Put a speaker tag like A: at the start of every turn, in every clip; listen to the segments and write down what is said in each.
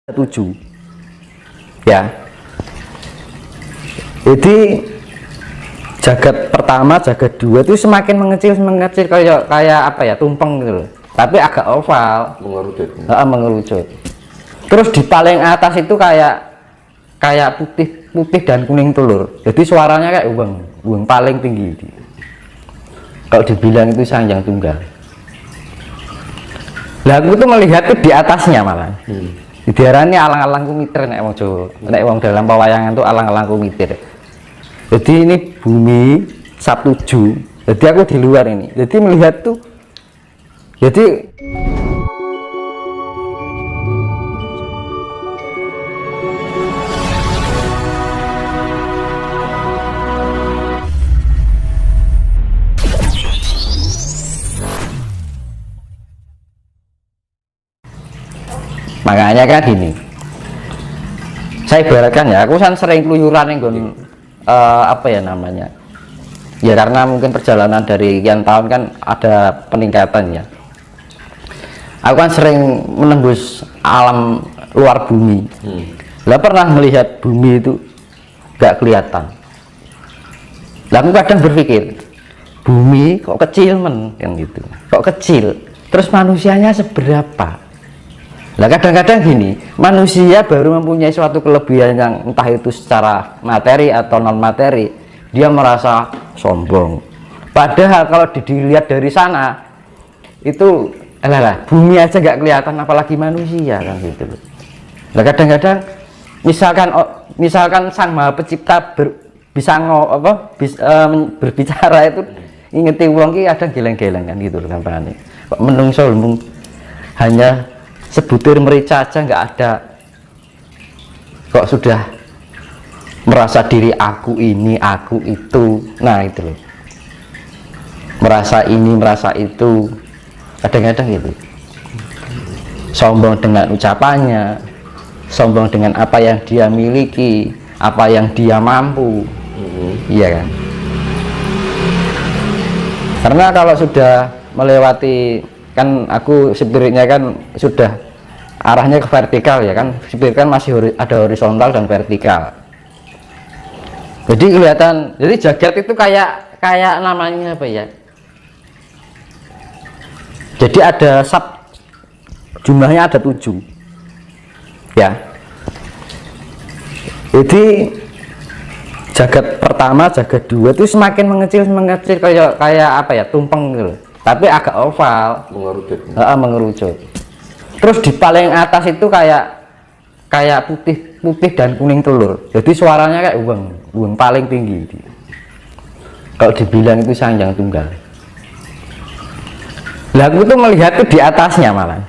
A: 7 ya. Jadi jagat pertama, jagat dua itu semakin mengecil kayak apa ya, tumpeng gitu loh, tapi agak oval, mengerucut. Terus di paling atas itu kayak putih dan kuning telur, jadi suaranya kayak uang paling tinggi. Kalau dibilang itu Sanjang Tunggal. Lah aku tuh melihat tuh di atasnya malah. Diarani alang-alang kumitir nek wong Jawa. Nek wong dalam pewayangan tuh alang-alang kumitir. Jadi ini bumi Sabtuju. Jadi aku di luar ini. Jadi melihat tuh. Jadi makanya kan gini, saya ibaratkan ya, aku kan sering keluyuran yang apa ya namanya ya, karena mungkin perjalanan dari sekian tahun kan ada peningkatan ya. Aku kan sering menembus alam luar bumi. Lah pernah melihat bumi itu gak kelihatan. Lah aku kadang berpikir, bumi kok kecil yang gitu, kok kecil, terus manusianya seberapa? Nah kadang-kadang gini, manusia baru mempunyai suatu kelebihan yang entah itu secara materi atau non materi, dia merasa sombong. Padahal kalau dilihat dari sana itu bumi aja nggak kelihatan, apalagi manusia kan gitu loh. Nah kadang-kadang misalkan Sang Maha Pencipta bisa berbicara itu ingeti uang ki ada geleng-geleng kan gitu loh kan, kok menungso hanya sebutir merica aja nggak ada, kok sudah merasa diri aku ini aku itu. Nah itu loh, merasa ini merasa itu, kadang-kadang gitu, sombong dengan ucapannya, sombong dengan apa yang dia miliki, apa yang dia mampu. Iya kan, karena kalau sudah melewati, kan aku spiritnya kan sudah arahnya ke vertikal ya kan, spirit kan masih ada horizontal dan vertikal. Jadi kelihatan, jadi jagat itu kayak namanya apa ya, jadi ada jumlahnya ada 7 ya. Jadi jagat pertama, jagat dua itu semakin mengecil kayak apa ya, tumpeng gitu, tapi agak oval, mengerucut. Terus di paling atas itu kayak putih dan kuning telur, jadi suaranya kayak uang paling tinggi. Kalau dibilang itu Sanjang Tunggal. Lah aku tuh melihat tuh di atasnya malah.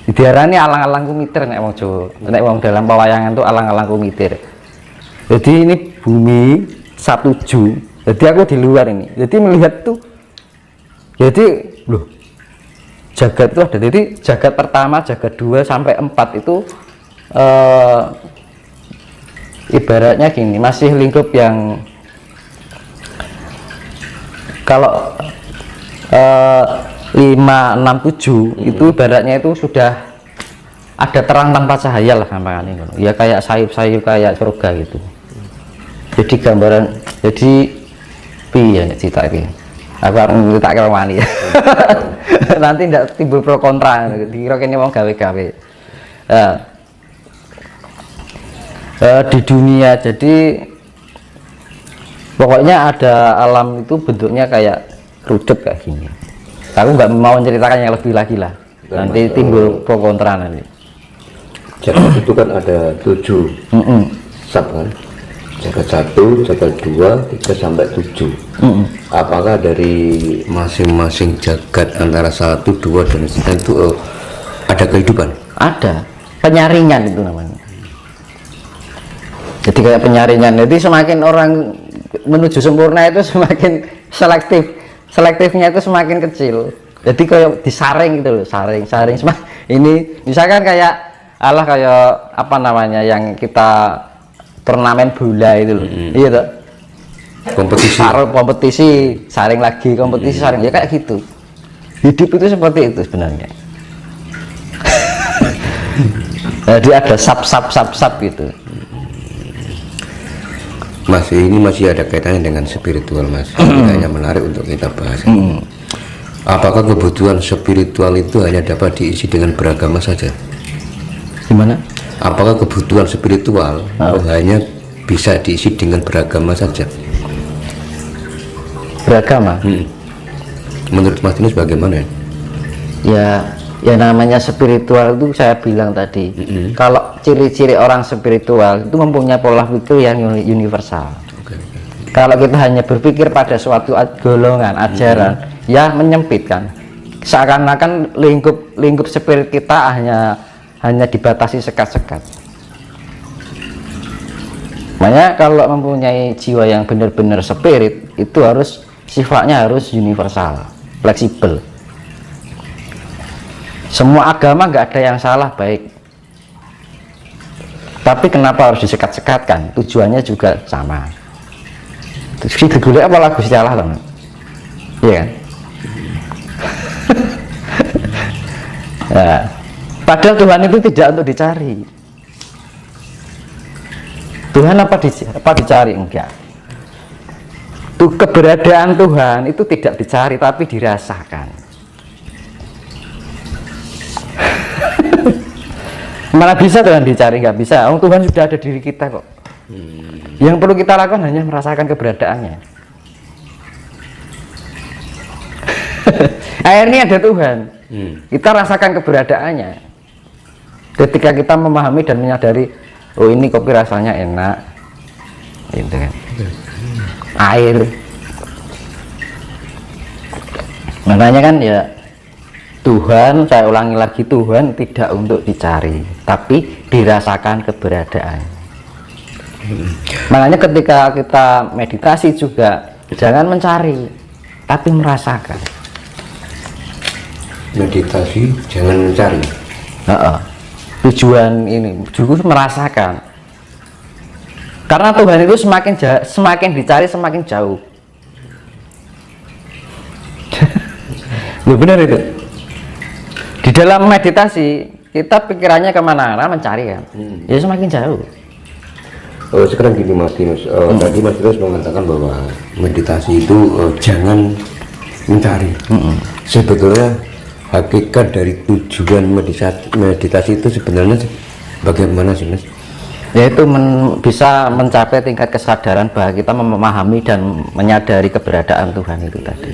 A: Diarani alang-alang kumitir nek wong Jawa. Nek wong dalam pewayangan tuh alang-alang kumitir. Jadi ini bumi Sabtuju. Jadi aku di luar ini. Jadi melihat tuh, jadi loh, jagat itu ada. Jadi jagat pertama, jagat 2 sampai 4 itu ibaratnya gini, masih lingkup yang kalau 5, 6, 7 itu ibaratnya itu sudah ada terang tanpa cahaya lah gampangannya, ya kayak sayup-sayup kayak surga gitu. Jadi gambaran, jadi piye nek cerita iki, aku harus cerita ke wani ya. Nanti tidak timbul pro kontra, dikira kene wong gawe-gawe. Di dunia, jadi pokoknya ada alam itu bentuknya kayak rudet kayak gini. Aku nggak mau menceritakan yang lebih lagi lah, nanti timbul pro kontra nanti.
B: Jagat itu kan ada 7 sab kan, jagat 1, jagat 2, 3 sampai 7. Apakah dari masing-masing jagat antara 1, 2 dan 3 itu ada kehidupan?
A: Ada penyaringan itu namanya. Jadi kayak penyaringan, jadi semakin orang menuju sempurna itu semakin selektifnya itu semakin kecil. Jadi kayak disaring gitu loh, saring ini misalkan kayak kayak apa namanya yang kita turnamen bola itu loh. Iya toh, kompetisi saring lagi, kompetisi saring, ya kayak gitu. Hidup itu seperti itu sebenarnya. Jadi ada sub gitu.
B: Mas, ini masih ada kaitannya dengan spiritual, Mas. Kayaknya menarik untuk kita bahas. Apakah kebutuhan spiritual itu hanya dapat diisi dengan beragama saja?
A: Gimana?
B: Apakah kebutuhan spiritual hanya bisa diisi dengan beragama saja?
A: Beragama?
B: Menurut Mas Dimas bagaimana?
A: Ya namanya spiritual itu saya bilang tadi, kalau ciri-ciri orang spiritual itu mempunyai pola pikir yang universal. Kalau kita hanya berpikir pada suatu golongan ajaran, ya menyempitkan, seakan-akan lingkup spirit kita hanya dibatasi sekat-sekat. Makanya kalau mempunyai jiwa yang benar-benar spirit, itu sifatnya harus universal, fleksibel. Semua agama nggak ada yang salah baik, tapi kenapa harus disekat-sekatkan? Tujuannya juga sama. Terus digulai apa lagu salah, teman? Iya kan? Ya. Padahal Tuhan itu tidak untuk dicari. Tuhan apa dicari? Enggak. Tuh, keberadaan Tuhan itu tidak dicari tapi dirasakan. Mana bisa Tuhan dicari? Nggak bisa. Tuhan sudah ada diri kita kok. Yang perlu kita lakukan hanya merasakan keberadaannya. Akhirnya ada Tuhan. Kita rasakan keberadaannya. Ketika kita memahami dan menyadari, oh ini kopi rasanya enak, gitu kan. Air. Makanya kan ya, Tuhan, saya ulangi lagi, Tuhan tidak untuk dicari, tapi dirasakan keberadaan. Makanya ketika kita meditasi juga jangan mencari, tapi merasakan.
B: Meditasi jangan mencari.
A: Tujuan ini juga merasakan. Karena Tuhan itu semakin dicari semakin jauh. Loh, benar itu. Di dalam meditasi kita pikirannya kemana-mana mencari kan, ya semakin jauh.
B: Sekarang gini Mas Dimas, tadi Mas Dimas mengatakan bahwa meditasi itu jangan mencari. Sebetulnya hakikat dari tujuan meditasi itu sebenarnya bagaimana sih, Mas?
A: Yaitu bisa mencapai tingkat kesadaran bahwa kita memahami dan menyadari keberadaan Tuhan itu tadi.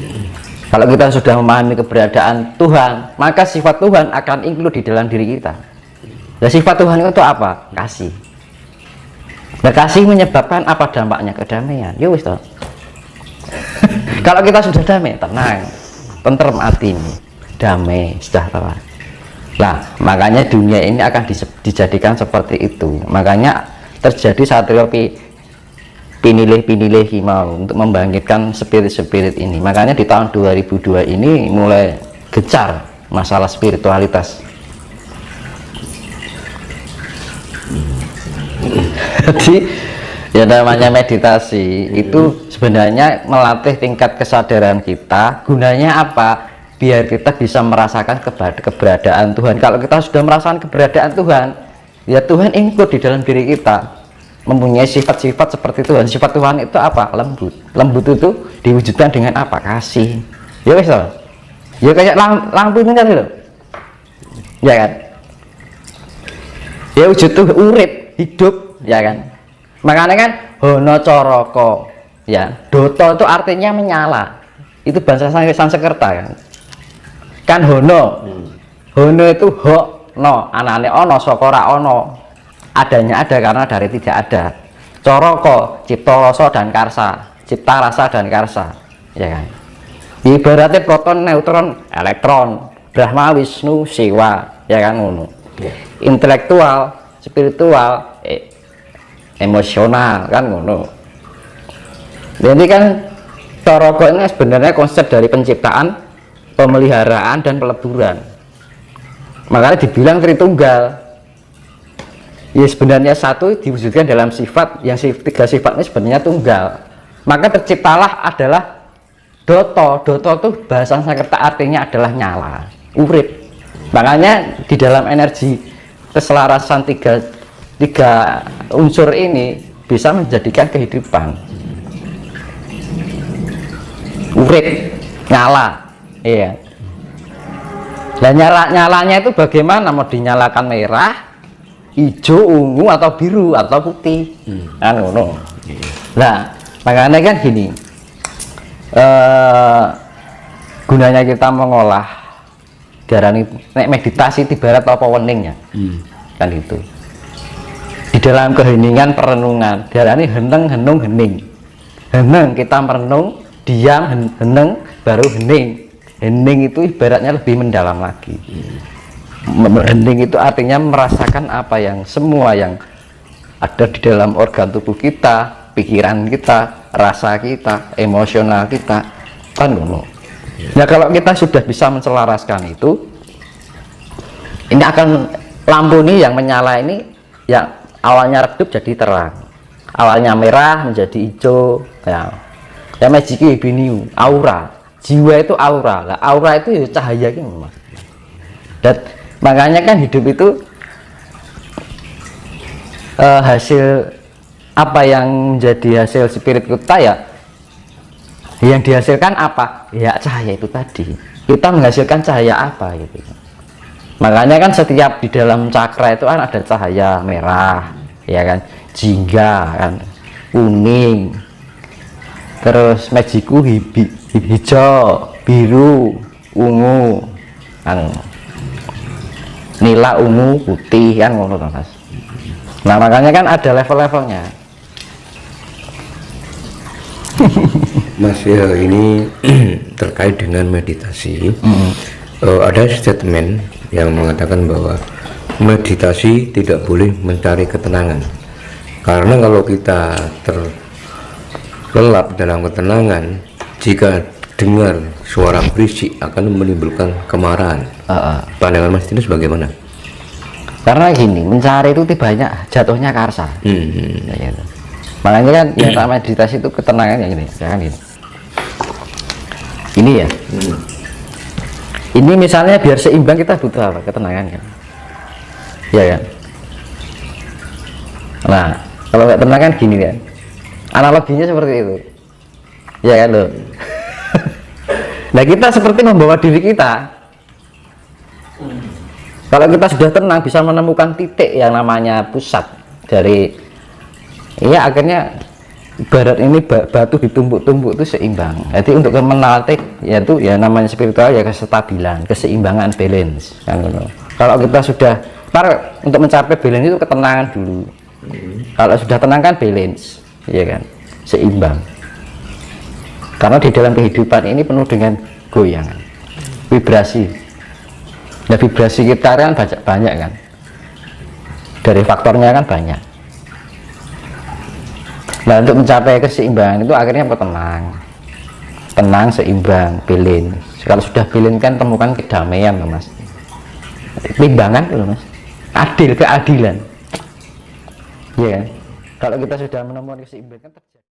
A: Kalau kita sudah memahami keberadaan Tuhan, maka sifat Tuhan akan include di dalam diri kita. Dan sifat Tuhan itu apa? Kasih. Nah, kasih menyebabkan apa dampaknya? Kedamaian. Ya wis toh. Kalau kita sudah damai, tenang, tentrem hati ini, damai, sejahtera. Nah, makanya dunia ini akan dijadikan seperti itu. Makanya terjadi satrio pinilih mau untuk membangkitkan spirit-spirit ini. Makanya di tahun 2002 ini mulai gencar masalah spiritualitas. Jadi ya namanya meditasi itu sebenarnya melatih tingkat kesadaran kita. Gunanya apa? Biar kita bisa merasakan keberadaan Tuhan. Kalau kita sudah merasakan keberadaan Tuhan, ya Tuhan include di dalam diri kita, mempunyai sifat-sifat seperti Tuhan. Sifat Tuhan itu apa? Lembut. Lembut itu diwujudkan dengan apa? Kasih. Ya wis toh. Ya kayak lampu ini kan loh. Ya kan? Ya wujud tuh urip, hidup, ya kan? Makanya kan hono coroko, ya. Doto itu artinya menyala. Itu bahasa Sanskerta kan. Kan hono. Hono itu ho no, anane ono sokora ono. Adanya ada karena dari tidak ada. Coroko, cipta rasa dan karsa, cipta rasa dan karsa, ya kan. Ibaratnya proton, neutron, elektron, Brahma, Wisnu, Siwa, ya kan ngono. Intelektual, spiritual, emosional, kan ngono. Jadi kan coroko ini sebenarnya konsep dari penciptaan, pemeliharaan dan peleburan. Makanya dibilang Tritunggal. Ya sebenarnya satu diwujudkan dalam sifat yang tiga sifat ini sebenarnya tunggal. Maka terciptalah adalah doto. Doto itu bahasa Sanskerta artinya adalah nyala, urip. Makanya di dalam energi keselarasan tiga unsur ini bisa menjadikan kehidupan. Urip, nyala, iya. Dan nyalanya itu bagaimana? Mau dinyalakan merah, hijau, ungu, atau biru, atau putih. Nah, makanya kan gini, gunanya kita mengolah darani nek meditasi ibarat apa weningnya, kan itu. Di dalam keheningan perenungan, darani heneng, henung, hening. Heneng kita merenung, diam, heneng, baru hening. Hening itu ibaratnya lebih mendalam lagi. Hening itu artinya merasakan apa yang semua yang ada di dalam organ tubuh kita, pikiran kita, rasa kita, emosional kita, kan ngono. Ya kalau kita sudah bisa menselaraskan itu, ini akan lampu ini yang menyala ini yang awalnya redup jadi terang, awalnya merah menjadi hijau, ya magiki biniu, aura, jiwa itu aura, lah aura itu ya cahaya gitu mas. Dan makanya kan hidup itu hasil apa yang menjadi hasil spirit kita ya, yang dihasilkan apa ya, cahaya itu tadi. Kita menghasilkan cahaya apa gitu. Makanya kan setiap di dalam cakra itu kan ada cahaya merah, ya kan, jingga kan, kuning, terus magiku hijau, biru, ungu, kan, nila, ungu, putih, kan ngono mas. Nah makanya kan ada level-levelnya.
B: Mas ya, ini terkait dengan meditasi. Ada statement yang mengatakan bahwa meditasi tidak boleh mencari ketenangan, karena kalau kita terlelap dalam ketenangan, jika dengar suara berisik akan menimbulkan kemarahan. Pandangan Mas Tinus bagaimana?
A: Karena gini, mencari itu banyak jatuhnya karsa. Ya, gitu. Makanya kan yang namanya meditasi itu ketenangan yang ini, ya kan gini. Ini ya. Ini misalnya biar seimbang kita butuh apa? Ketenangan kan. Ya kan. Nah, kalau nggak tenang kan gini kan. Analoginya seperti itu. Ya kan loh. Nah kita seperti membawa diri kita. Kalau kita sudah tenang bisa menemukan titik yang namanya pusat dari, ya akhirnya ibarat ini batu ditumpuk-tumpuk itu seimbang. Jadi untuk melatih yaitu ya namanya spiritual ya kestabilan, keseimbangan, balance kan. Kalau kita sudah untuk mencapai balance itu ketenangan dulu. Kalau sudah tenang kan balance, ya kan, seimbang. Karena di dalam kehidupan ini penuh dengan goyangan, vibrasi. Nah vibrasi kita kan banyak kan, dari faktornya kan banyak. Nah untuk mencapai keseimbangan itu akhirnya tenang, seimbang, balance. Kalau sudah balance kan temukan kedamaian mas, timbangan loh mas, keadilan, ya kan? Kalau kita sudah menemukan keseimbangan kan